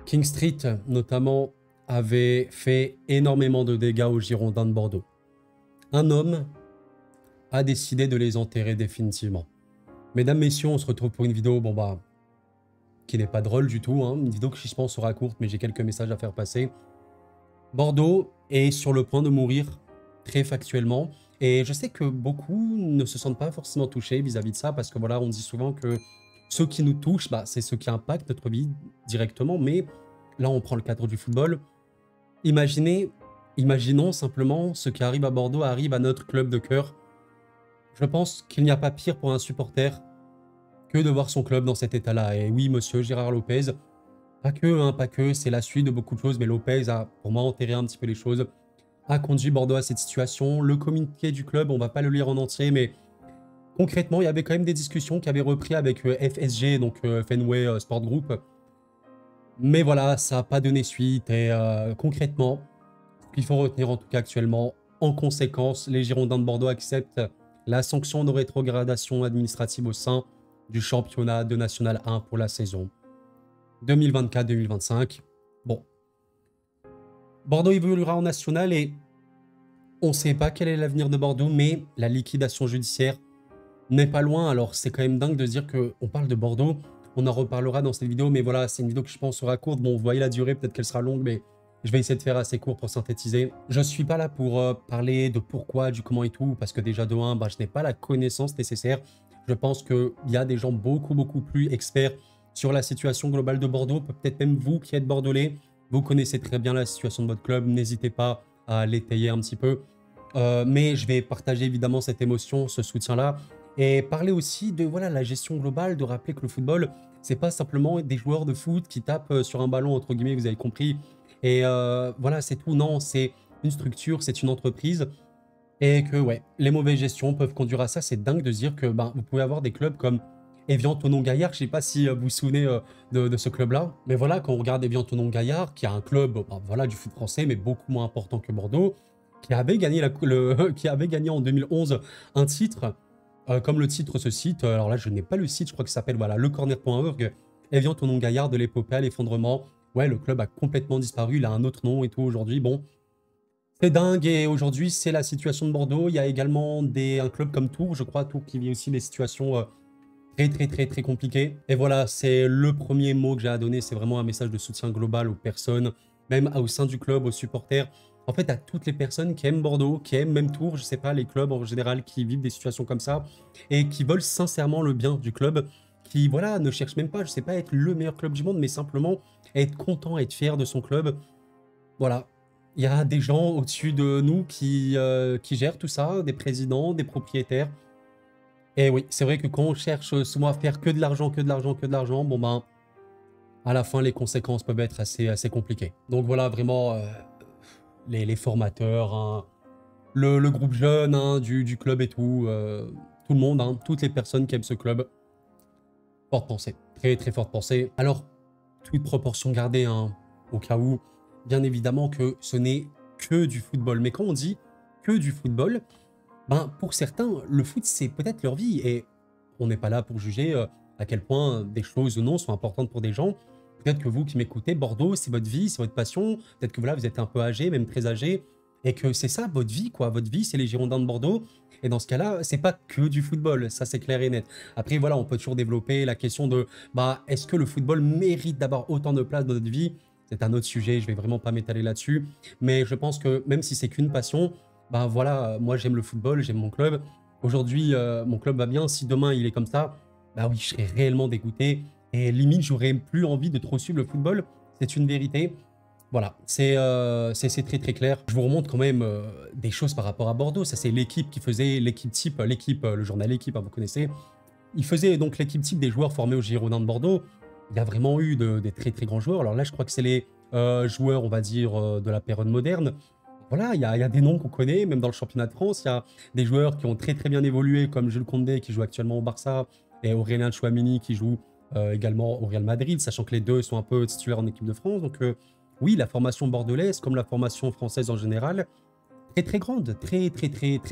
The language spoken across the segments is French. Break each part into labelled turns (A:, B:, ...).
A: King Street, notamment, avait fait énormément de dégâts aux Girondins de Bordeaux. Un homme a décidé de les enterrer définitivement. Mesdames, messieurs, on se retrouve pour une vidéo, qui n'est pas drôle du tout, hein. Une vidéo qui, je pense, sera courte, mais j'ai quelques messages à faire passer. Bordeaux est sur le point de mourir, très factuellement. Et je sais que beaucoup ne se sentent pas forcément touchés vis-à-vis de ça, parce que voilà, on dit souvent que ceux qui nous touchent, c'est ceux qui impactent notre vie directement. Mais là, on prend le cadre du football. Imaginons simplement ce qui arrive à Bordeaux arrive à notre club de cœur. Je pense qu'il n'y a pas pire pour un supporter que de voir son club dans cet état-là. Et oui, monsieur Gérard Lopez, pas que, c'est la suite de beaucoup de choses, mais Lopez a, pour moi, enterré un petit peu les choses, a conduit Bordeaux à cette situation. Le communiqué du club, on va pas le lire en entier, mais concrètement, il y avait quand même des discussions qui avaient repris avec FSG, donc Fenway Sport Group. Mais voilà, ça n'a pas donné suite, et concrètement, ce qu'il faut retenir en tout cas actuellement, en conséquence, les Girondins de Bordeaux acceptent la sanction de rétrogradation administrative au sein du championnat de National 1 pour la saison 2024-2025. Bon, Bordeaux évoluera en National et on ne sait pas quel est l'avenir de Bordeaux, mais la liquidation judiciaire n'est pas loin. Alors c'est quand même dingue de se dire qu'on parle de Bordeaux, on en reparlera dans cette vidéo, mais voilà, c'est une vidéo que je pense sera courte. Bon, vous voyez la durée, peut-être qu'elle sera longue, mais je vais essayer de faire assez court pour synthétiser. Je ne suis pas là pour parler de pourquoi, du comment et tout, parce que déjà de 1, je n'ai pas la connaissance nécessaire. Je pense qu'il y a des gens beaucoup plus experts sur la situation globale de Bordeaux. Peut-être même vous qui êtes bordelais, vous connaissez très bien la situation de votre club. N'hésitez pas à l'étayer un petit peu. Mais je vais partager évidemment cette émotion, ce soutien-là. Et parler aussi de voilà, la gestion globale, de rappeler que le football, c'est pas simplement des joueurs de foot qui tapent sur un ballon, entre guillemets, vous avez compris. Et voilà, c'est tout. Non, c'est une structure, c'est une entreprise. Et que ouais, les mauvaises gestions peuvent conduire à ça. C'est dingue de se dire que vous pouvez avoir des clubs comme Evian Tonon Gaillard. Je sais pas si vous vous souvenez de ce club-là. Mais voilà, quand on regarde Evian Tonon Gaillard, qui a un club voilà, du foot français, mais beaucoup moins important que Bordeaux, qui avait gagné, qui avait gagné en 2011 un titre, comme le titre se cite. Alors là, je n'ai pas le site, je crois que ça s'appelle voilà, lecorner.org. Evian Tonon Gaillard de l'épopée à l'effondrement. Ouais, le club a complètement disparu. Il a un autre nom et tout aujourd'hui. Bon. C'est dingue et aujourd'hui, c'est la situation de Bordeaux. Il y a également un club comme Tours, je crois, Tours qui vit aussi des situations très compliquées. Et voilà, c'est le premier mot que j'ai à donner. C'est vraiment un message de soutien global aux personnes, même au sein du club, aux supporters. En fait, à toutes les personnes qui aiment Bordeaux, qui aiment même Tours, je sais pas, les clubs en général qui vivent des situations comme ça et qui veulent sincèrement le bien du club, qui, voilà, ne cherchent même pas, je sais pas, être le meilleur club du monde, mais simplement être content, être fier de son club. Voilà. Il y a des gens au-dessus de nous qui gèrent tout ça, des présidents, des propriétaires. Et oui, c'est vrai que quand on cherche souvent à faire que de l'argent, à la fin, les conséquences peuvent être assez compliquées. Donc voilà, vraiment, les formateurs, hein, le groupe jeune hein, du club et tout le monde, hein, toutes les personnes qui aiment ce club, forte pensée, très forte pensée. Alors, toute proportion gardée, hein, au cas où, bien évidemment que ce n'est que du football. Mais quand on dit que du football, pour certains, le foot, c'est peut-être leur vie. Et on n'est pas là pour juger à quel point des choses ou non sont importantes pour des gens. Peut-être que vous qui m'écoutez, Bordeaux, c'est votre vie, c'est votre passion. Peut-être que voilà, vous êtes un peu âgé, même très âgé. Et que c'est ça, votre vie, quoi. Votre vie, c'est les Girondins de Bordeaux. Et dans ce cas-là, c'est pas que du football. Ça, c'est clair et net. Après, voilà, on peut toujours développer la question de, est-ce que le football mérite d'avoir autant de place dans notre vie? C'est un autre sujet, je vais vraiment pas m'étaler là-dessus. Mais je pense que même si c'est qu'une passion, voilà, moi j'aime le football, j'aime mon club. Aujourd'hui, mon club va bien. Si demain il est comme ça, oui, je serais réellement dégoûté. Et limite, j'aurais plus envie de trop suivre le football. C'est une vérité. Voilà, c'est très clair. Je vous remonte quand même des choses par rapport à Bordeaux. Ça, c'est l'équipe qui faisait, l'équipe type, le journal L'équipe, hein, vous connaissez. Il faisait donc l'équipe type des joueurs formés aux Girondins de Bordeaux. Il y a vraiment eu des très grands joueurs. Alors là, je crois que c'est les joueurs, on va dire, de la période moderne. Voilà, il y a des noms qu'on connaît, même dans le championnat de France. Il y a des joueurs qui ont très bien évolué, comme Jules Koundé, qui joue actuellement au Barça, et Aurélien Tchouameni, qui joue également au Real Madrid, sachant que les deux sont un peu titulaires en équipe de France. Donc oui, la formation bordelaise, comme la formation française en général, très grande, très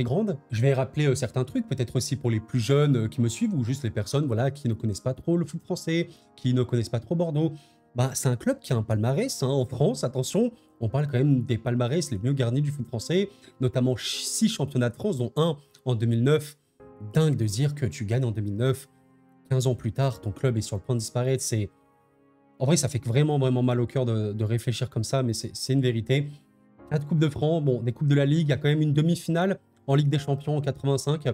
A: grande. Je vais rappeler certains trucs, peut-être aussi pour les plus jeunes qui me suivent, ou juste les personnes voilà, qui ne connaissent pas trop le foot français, qui ne connaissent pas trop Bordeaux. bah, c'est un club qui a un palmarès hein, en France, attention, on parle quand même des palmarès les mieux garnis du foot français, notamment 6 championnats de France, dont un en 2009. Dingue de dire que tu gagnes en 2009, 15 ans plus tard, ton club est sur le point de disparaître. C'est En vrai, ça fait vraiment, vraiment mal au cœur de réfléchir comme ça, mais c'est une vérité. 4 Coupes de France, bon, des Coupes de la Ligue, il y a quand même une demi-finale en Ligue des Champions en 85.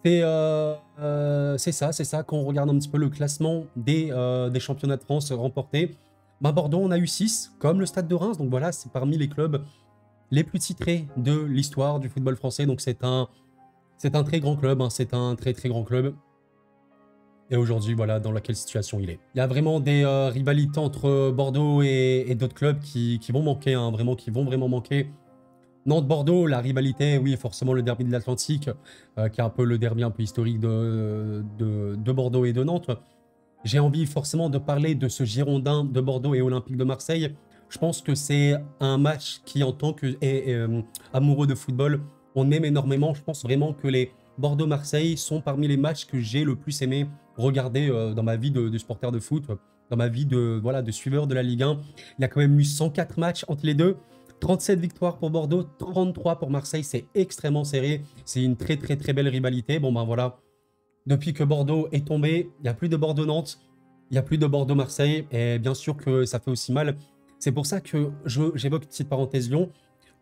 A: C'est ça, quand on regarde un petit peu le classement des championnats de France remportés. Bah, Bordeaux, on a eu 6, comme le Stade de Reims, donc voilà, c'est parmi les clubs les plus titrés de l'histoire du football français, donc c'est un très grand club, hein, c'est un très très grand club. Et aujourd'hui, voilà dans laquelle situation il est. Il y a vraiment des rivalités entre Bordeaux et d'autres clubs qui vont manquer, hein, vraiment, qui vont vraiment manquer. Nantes-Bordeaux, la rivalité, oui, forcément le derby de l'Atlantique, qui est un peu le derby un peu historique de Bordeaux et de Nantes. J'ai envie forcément de parler de ce Girondin de Bordeaux et Olympique de Marseille. Je pense que c'est un match qui, en tant que amoureux de football, on aime énormément. Je pense vraiment que les Bordeaux-Marseille sont parmi les matchs que j'ai le plus aimé regarder dans ma vie de supporter de foot, dans ma vie voilà, de suiveur de la Ligue 1. Il y a quand même eu 104 matchs entre les deux. 37 victoires pour Bordeaux, 33 pour Marseille. C'est extrêmement serré. C'est une très très très belle rivalité. Bon ben voilà. Depuis que Bordeaux est tombé, il n'y a plus de Bordeaux-Nantes, il n'y a plus de Bordeaux-Marseille, et bien sûr que ça fait aussi mal. C'est pour ça que j'évoque une petite parenthèse Lyon.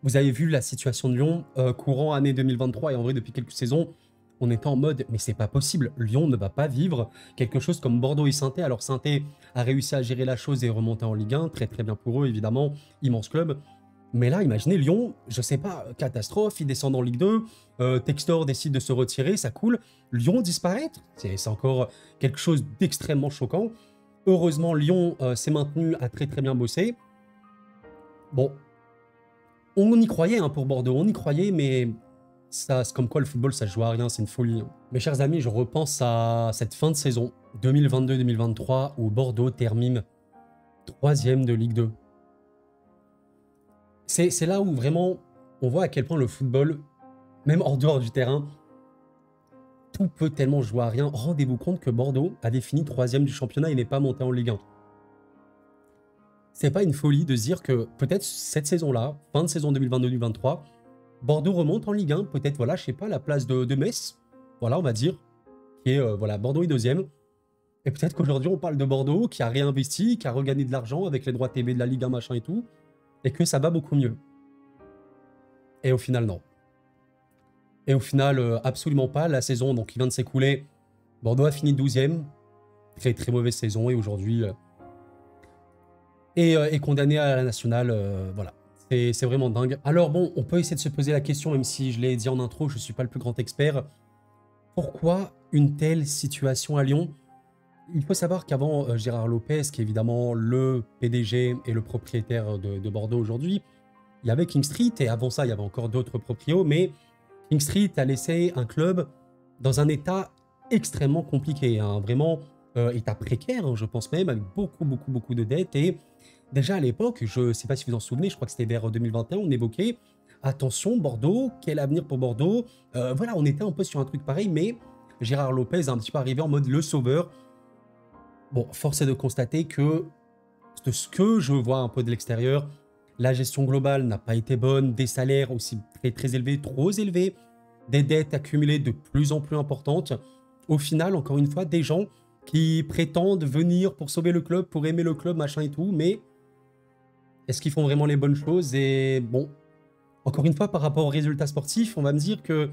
A: Vous avez vu la situation de Lyon courant année 2023, et en vrai depuis quelques saisons, on était en mode mais c'est pas possible, Lyon ne va pas vivre quelque chose comme Bordeaux et Saint-Étienne. Alors Saint-Étienne a réussi à gérer la chose et remonter en Ligue 1, très très bien pour eux évidemment, immense club. Mais là, imaginez Lyon, je sais pas, catastrophe, ils descendent en Ligue 2, Textor décide de se retirer, ça coule. Lyon disparaître, c'est encore quelque chose d'extrêmement choquant. Heureusement, Lyon s'est maintenu, a très très bien bossé. Bon, on y croyait hein, pour Bordeaux, on y croyait, mais ça, c'est comme quoi le football, ça joue à rien, c'est une folie. Hein. Mes chers amis, je repense à cette fin de saison 2022-2023 où Bordeaux termine 3e de Ligue 2. C'est là où vraiment on voit à quel point le football, même en dehors du terrain, tout peut tellement jouer à rien. Rendez-vous compte que Bordeaux avait fini 3e du championnat et n'est pas monté en Ligue 1. C'est pas une folie de se dire que peut-être cette saison-là, fin de saison 2022-2023, Bordeaux remonte en Ligue 1, peut-être, voilà, je sais pas, la place de Metz, voilà, on va dire, qui est, voilà, Bordeaux est 2e. Et peut-être qu'aujourd'hui, on parle de Bordeaux qui a réinvesti, qui a regagné de l'argent avec les droits TV de la Ligue 1, machin et tout, et que ça va beaucoup mieux. Et au final, non. Et au final, absolument pas. La saison donc, qui vient de s'écouler, Bordeaux a fini 12e. Très très mauvaise saison et aujourd'hui est condamné à la nationale. Voilà, c'est vraiment dingue. Alors bon, on peut essayer de se poser la question, même si je l'ai dit en intro, je ne suis pas le plus grand expert. Pourquoi une telle situation à Lyon? Il faut savoir qu'avant Gérard Lopez, qui est évidemment le PDG et le propriétaire de Bordeaux aujourd'hui, il y avait King Street et avant ça, il y avait encore d'autres proprios, mais King Street a laissé un club dans un état extrêmement compliqué, hein, vraiment état précaire, hein, je pense même, avec beaucoup de dettes. Et déjà à l'époque, je ne sais pas si vous en souvenez, je crois que c'était vers 2021, on évoquait attention Bordeaux, quel avenir pour Bordeaux. Voilà, on était un peu sur un truc pareil, mais Gérard Lopez est un petit peu arrivé en mode le sauveur. Bon, force est de constater que de ce que je vois un peu de l'extérieur, la gestion globale n'a pas été bonne, des salaires aussi très élevés, trop élevés, des dettes accumulées de plus en plus importantes. Au final, encore une fois, des gens qui prétendent venir pour sauver le club, pour aimer le club, machin et tout, mais est-ce qu'ils font vraiment les bonnes choses? Et bon, encore une fois, par rapport aux résultats sportifs, on va me dire que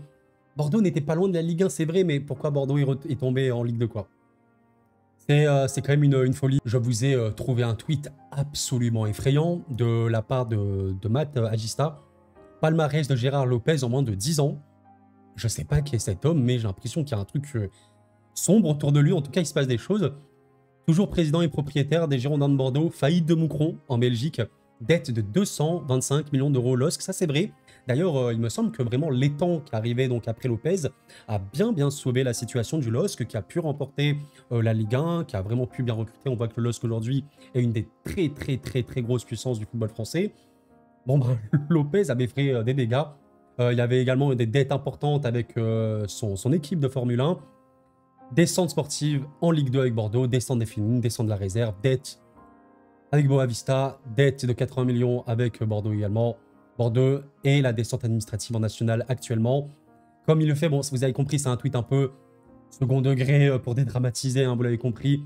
A: Bordeaux n'était pas loin de la Ligue 1, c'est vrai, mais pourquoi Bordeaux est tombé en Ligue 2, quoi? C'est quand même une folie. Je vous ai trouvé un tweet absolument effrayant de la part de Matt Agista. Palmarès de Gérard Lopez en moins de 10 ans. Je sais pas qui est cet homme, mais j'ai l'impression qu'il y a un truc sombre autour de lui. En tout cas, il se passe des choses. Toujours président et propriétaire des Girondins de Bordeaux. Faillite de Moucron en Belgique. Dette de 225 millions d'euros LOSC. Ça, c'est vrai. D'ailleurs, il me semble que vraiment l'étang qui arrivait donc après Lopez a bien sauvé la situation du LOSC, qui a pu remporter la Ligue 1, qui a vraiment pu bien recruter. On voit que le LOSC aujourd'hui est une des très grosses puissances du football français. Bon, ben, Lopez avait fait des dégâts. Il y avait également des dettes importantes avec son équipe de Formule 1. Descente sportive en Ligue 2 avec Bordeaux, descente des féminines, descente de la réserve, dette avec Boavista, dette de 80 millions avec Bordeaux également. Bordeaux et la descente administrative en nationale actuellement. Comme il le fait, bon, si vous avez compris, c'est un tweet un peu second degré pour dédramatiser, hein, vous l'avez compris.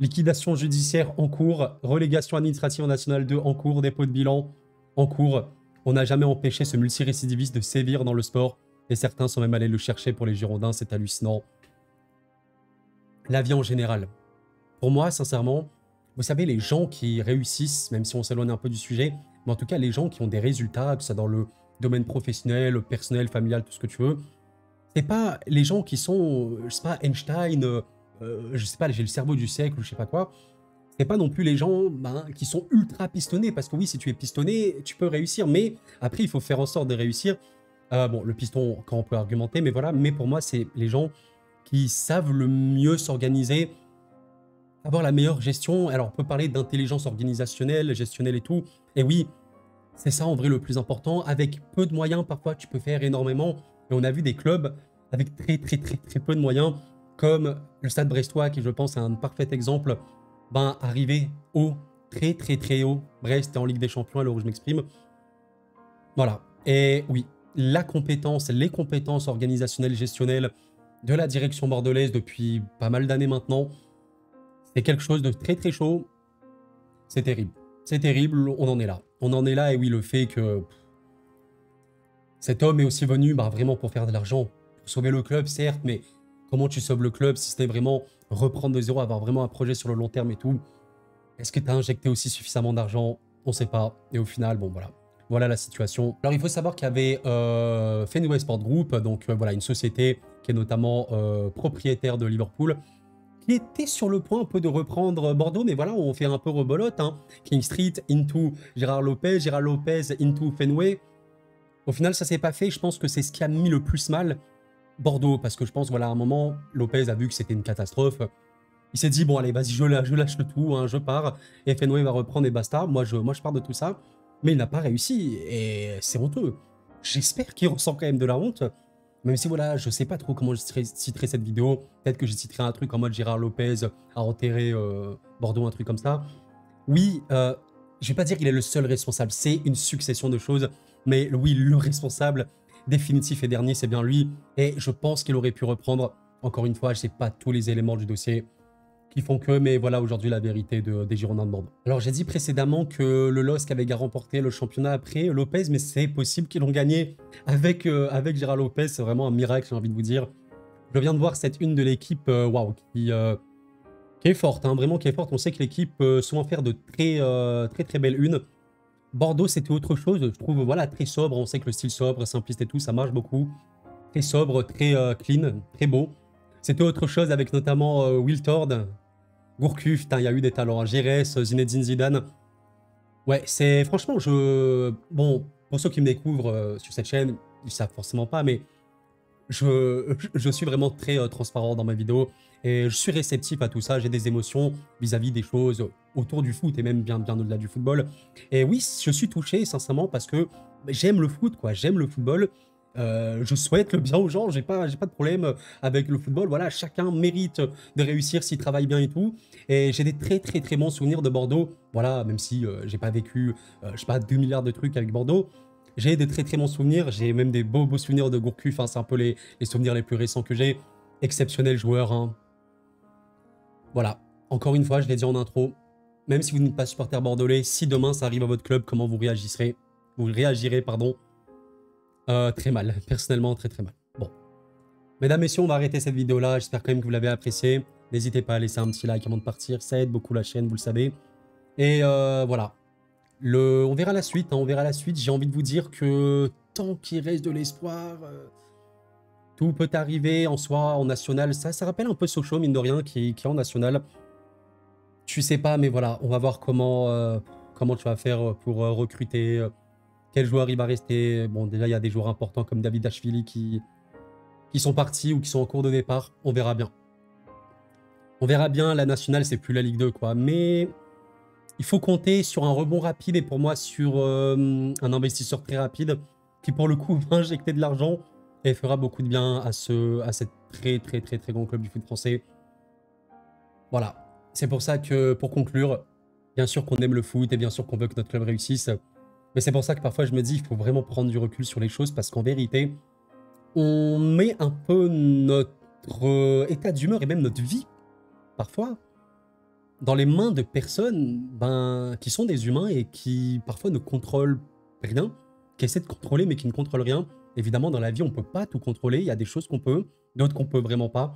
A: Liquidation judiciaire en cours, relégation administrative en nationale 2 en cours, dépôt de bilan en cours. On n'a jamais empêché ce multirécidiviste de sévir dans le sport et certains sont même allés le chercher pour les Girondins, c'est hallucinant. La vie en général. Pour moi, sincèrement, vous savez, les gens qui réussissent, même si on s'éloigne un peu du sujet, mais en tout cas, les gens qui ont des résultats, que ce soit dans le domaine professionnel, personnel, familial, tout ce que tu veux, c'est pas les gens qui sont, je sais pas, Einstein, je sais pas, j'ai le cerveau du siècle ou je sais pas quoi. C'est pas non plus les gens qui sont ultra pistonnés, parce que oui, si tu es pistonné, tu peux réussir, mais après, il faut faire en sorte de réussir. Bon, le piston, quand on peut argumenter, mais voilà, mais pour moi, c'est les gens qui savent le mieux s'organiser, avoir la meilleure gestion. Alors, on peut parler d'intelligence organisationnelle, gestionnelle et tout, et oui, c'est ça en vrai le plus important. Avec peu de moyens, parfois, tu peux faire énormément, et on a vu des clubs avec très peu de moyens, comme le Stade Brestois, qui je pense est un parfait exemple, arriver haut, très haut. Brest est en Ligue des Champions, alors où je m'exprime. Voilà. Et oui, la compétence, les compétences organisationnelles, gestionnelles de la direction bordelaise depuis pas mal d'années maintenant, c'est quelque chose de très chaud. C'est terrible. C'est terrible, on en est là. On en est là, et oui, le fait que cet homme est aussi venu vraiment pour faire de l'argent, pour sauver le club, certes, mais comment tu sauves le club si c'était vraiment reprendre de zéro, avoir vraiment un projet sur le long terme et tout? Est-ce que tu as injecté aussi suffisamment d'argent? On ne sait pas. Et au final, bon voilà. Voilà la situation. Alors il faut savoir qu'il y avait Fenway Sport Group, donc voilà, une société qui est notamment propriétaire de Liverpool, qui était sur le point un peu de reprendre Bordeaux, mais voilà, on fait un peu rebolote. Hein. King Street into Gérard Lopez into Fenway. Au final, ça s'est pas fait. Je pense que c'est ce qui a mis le plus mal Bordeaux, parce que je pense, voilà, à un moment, Lopez a vu que c'était une catastrophe. Il s'est dit, bon, allez, vas-y, je lâche le tout, hein, je pars. Et Fenway va reprendre et basta. Moi, je pars de tout ça. Mais il n'a pas réussi. Et c'est honteux. J'espère qu'il ressent quand même de la honte. Même si, voilà, je sais pas trop comment je citerai cette vidéo. Peut-être que je citerai un truc en mode Gérard Lopez a enterré Bordeaux, un truc comme ça. Oui, je vais pas dire qu'il est le seul responsable. C'est une succession de choses. Mais oui, le responsable définitif et dernier, c'est bien lui. Et je pense qu'il aurait pu reprendre. Encore une fois, je sais pas tous les éléments du dossier qui font que, mais voilà aujourd'hui la vérité des Girondins de Bordeaux. Alors j'ai dit précédemment que le LOSC avait remporté le championnat après Lopez, mais c'est possible qu'ils l'ont gagné avec Gérard Lopez, c'est vraiment un miracle, j'ai envie de vous dire. Je viens de voir cette une de l'équipe, waouh, qui est forte, hein, vraiment qui est forte. On sait que l'équipe souvent faire de très belles unes. Bordeaux, c'était autre chose, je trouve, voilà, très sobre. On sait que le style sobre, simpliste et tout, ça marche beaucoup. Très sobre, très clean, très beau. C'était autre chose avec notamment Wiltord, Gourcuff, il y a eu des talents. Gérès, Zinedine Zidane. Ouais, c'est franchement, bon, pour ceux qui me découvrent sur cette chaîne, ils savent forcément pas, mais je suis vraiment très transparent dans ma vidéo et je suis réceptif à tout ça. J'ai des émotions vis-à-vis des choses autour du foot et même bien au-delà du football. Et oui, je suis touché sincèrement parce que j'aime le foot, quoi. J'aime le football. Je souhaite le bien aux gens. J'ai pas de problème avec le football. Voilà, chacun mérite de réussir s'il travaille bien et tout. Et j'ai des très bons souvenirs de Bordeaux. Voilà, même si j'ai pas vécu, je sais pas, 2 milliards de trucs avec Bordeaux. J'ai des très bons souvenirs, j'ai même des beaux souvenirs de Gourcuff, hein, c'est un peu les souvenirs les plus récents que j'ai. Exceptionnel joueur, hein. Voilà, encore une fois, je l'ai dit en intro, même si vous n'êtes pas supporter bordelais, si demain ça arrive à votre club, comment vous réagirez? Vous réagirez, pardon. Très mal, personnellement très mal. Bon, mesdames, messieurs, on va arrêter cette vidéo-là, j'espère quand même que vous l'avez appréciée. N'hésitez pas à laisser un petit like avant de partir, ça aide beaucoup la chaîne, vous le savez. Et voilà. On verra la suite, hein, on verra la suite. J'ai envie de vous dire que tant qu'il reste de l'espoir, tout peut arriver en soi, en national. Ça rappelle un peu Sochaux, mine de rien, qui est en national. Tu sais pas, mais voilà, on va voir comment tu vas faire pour recruter, quel joueur il va rester. Bon, déjà, il y a des joueurs importants comme David Ashvili qui sont partis ou qui sont en cours de départ. On verra bien. On verra bien, la nationale, c'est plus la Ligue 2, quoi. Mais il faut compter sur un rebond rapide et pour moi sur un investisseur très rapide qui pour le coup va injecter de l'argent et fera beaucoup de bien à cette très grand club du foot français. Voilà, c'est pour ça que pour conclure, Bien sûr qu'on aime le foot et bien sûr qu'on veut que notre club réussisse. Mais c'est pour ça que parfois je me dis, il faut vraiment prendre du recul sur les choses parce qu'en vérité, on met un peu notre état d'humeur et même notre vie, parfois, dans les mains de personnes qui sont des humains et qui parfois ne contrôlent rien, qui essaient de contrôler mais qui ne contrôlent rien. Évidemment, dans la vie, on ne peut pas tout contrôler. Il y a des choses qu'on peut, d'autres qu'on peut vraiment pas.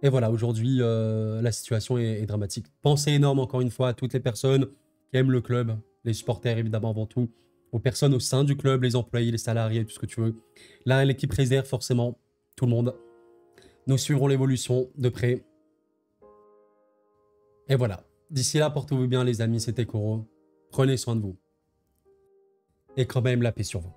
A: Et voilà, aujourd'hui, la situation est dramatique. Pensez énorme, encore une fois, à toutes les personnes qui aiment le club, les supporters, évidemment, avant tout, aux personnes au sein du club, les employés, les salariés, tout ce que tu veux. Là, l'équipe réserve, forcément, tout le monde. Nous suivrons l'évolution de près. Et voilà. D'ici là, portez-vous bien, les amis, c'était Koro. Prenez soin de vous. Et quand même, la paix sur vous.